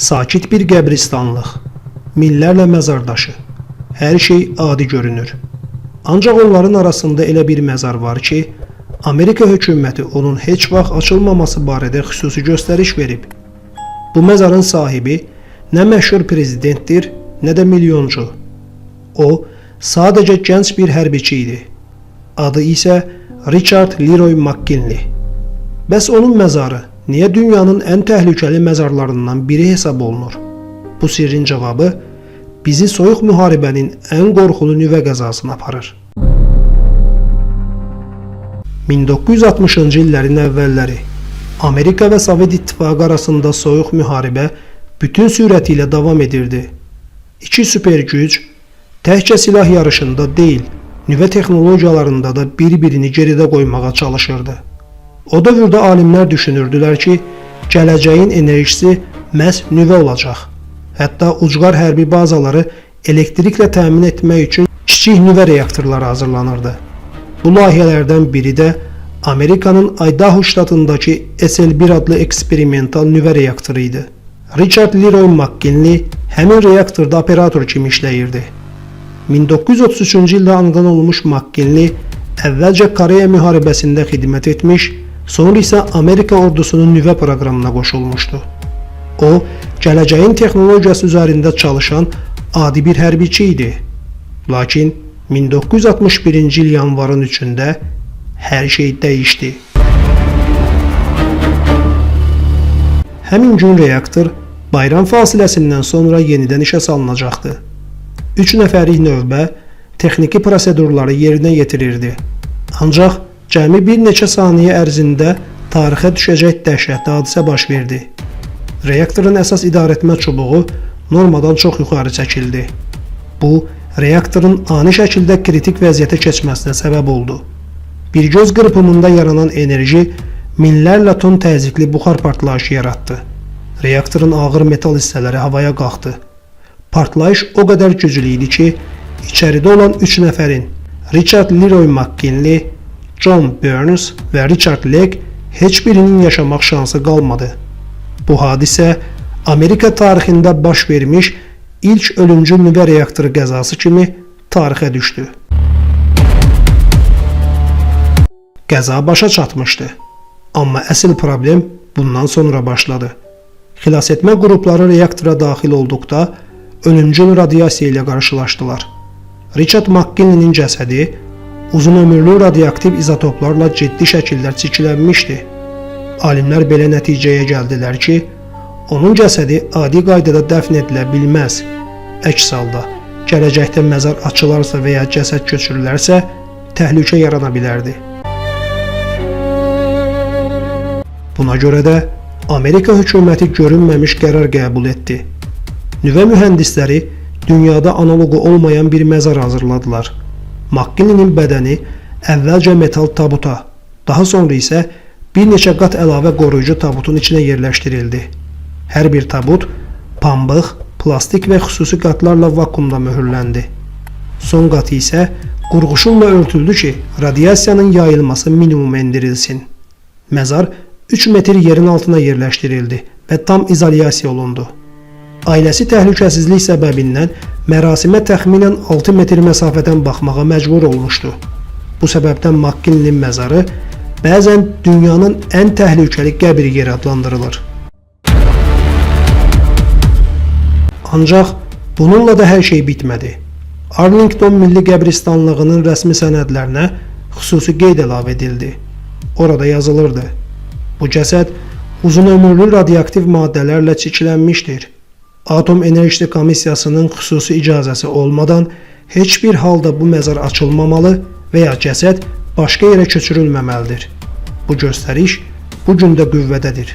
Sakit bir qəbristanlıq, minlərlə məzardaşı, hər şey adi görünür. Ancaq onların arasında elə bir məzar var ki, Amerika hökuməti onun heç vaxt açılmaması barədə xüsusi göstəriş verib. Bu məzarın sahibi nə məşhur prezidentdir, nə də milyoncu. O, sadəcə gənc bir hərbiçi idi. Adı isə Richard Leroy McKinley. Bəs onun məzarı niyə dünyanın ən təhlükəli məzarlarından biri hesab olunur? Bu sirrin cavabı bizi soyuq müharibənin ən qorxulu nüvə qəzasına aparır. 1960-cı illərin əvvəlləri Amerika və Sovet İttifaqı arasında soyuq müharibə bütün sürəti ilə davam edirdi. İki süper güc təkcə silah yarışında deyil, nüvə texnologiyalarında da bir-birini geridə qoymağa çalışırdı. O dövrdə alimlər düşünürdülər ki, gələcəyin enerjisi məhz nüvə olacaq. Hətta ucqar hərbi bazaları elektriklə təmin etmək üçün kiçik nüvə reaktorları hazırlanırdı. Bu layihələrdən biri də Amerikanın Idaho ştatındakı SL-1 adlı eksperimental nüvə reaktoru idi. Richard Leroy McKinley həmin reaktorda operator kimi işləyirdi. 1933-cü ildə anadan olmuş McKinley əvvəlcə Koreya müharibəsində xidmət etmiş, sonra isə Amerika ordusunun nüvə proqramına qoşulmuşdu. O, gələcəyin texnologiyası üzərində çalışan adi bir hərbiçi idi. Lakin 1961-ci il yanvarın 3-də hər şey dəyişdi. Həmin gün reaktor bayram fasiləsindən sonra yenidən işə salınacaqdı. 3 nəfərlik növbə texniki prosedurları yerinə yetirirdi. Ancaq cəmi bir neçə saniyə ərzində tarixə düşəcək dəhşətli hadisə baş verdi. Reaktorun əsas idarəetmə çubuğu normadan çox yuxarı çəkildi. Bu, reaktorun ani şəkildə kritik vəziyyətə keçməsinə səbəb oldu. Bir göz qırpımında yaranan enerji minlərlə ton təzyiqli buxar partlayışı yaratdı. Reaktorun ağır metal hissələri havaya qalxdı. Partlayış o qədər güclü idi ki, içəridə olan 3 nəfərin Richard Leroy McKinley, John Burns və Richard Legg heç birinin yaşamaq şansı qalmadı. Bu hadisə Amerika tarixində baş vermiş ilk ölümcül nüvə reaktoru qəzası kimi tarixə düşdü. Qəza başa çatmışdı. Amma əsl problem bundan sonra başladı. Xilasetmə qrupları reaktora daxil olduqda ölümcül radiasiya ilə qarşılaşdılar. Richard McKinley'nin cəsədi uzunömürlü radioaktiv izotoplarla ciddi şəkildə çirklənmişdi. Alimlər belə nəticəyə gəldilər ki, onun cəsədi adi qaydada dəfn edilə bilməz. Əks halda, gələcəkdə məzar açılarsa və ya cəsəd köçürülərsə, təhlükə yarana bilərdi. Buna görə də Amerika hökuməti görünməmiş qərar qəbul etdi. Nüvə mühəndisləri dünyada analogu olmayan bir məzar hazırladılar. McKinley'nin bədəni əvvəlcə metal tabuta, daha sonra isə bir neçə qat əlavə qoruyucu tabutun içinə yerləşdirildi. Hər bir tabut pambıq, plastik və xüsusi qatlarla vakuumda möhürləndi. Son qatı isə qurğuşunla örtüldü ki, radiasiyanın yayılması minimuma endirilsin. Məzar 3 metr yerin altına yerləşdirildi və tam izolyasiya olundu. Ailəsi təhlükəsizlik səbəbindən mərasimə təxminən 6 metr məsafədən baxmağa məcbur olmuşdu. Bu səbəbdən McKinley'nin məzarı bəzən dünyanın ən təhlükəli qəbir yeri adlandırılır. Ancaq bununla da hər şey bitmədi. Arlington Milli Qəbristanlığının rəsmi sənədlərinə xüsusi qeyd əlavə edildi. Orada yazılırdı: bu cəsəd uzunömürlü radioaktiv maddələrlə çirklənmişdir. Atom Enerjisi Komissiyasının xüsusi icazəsi olmadan heç bir halda bu məzar açılmamalı və ya cəsəd başqa yerə köçürülməməlidir. Bu göstəriş bu gün də qüvvədədir.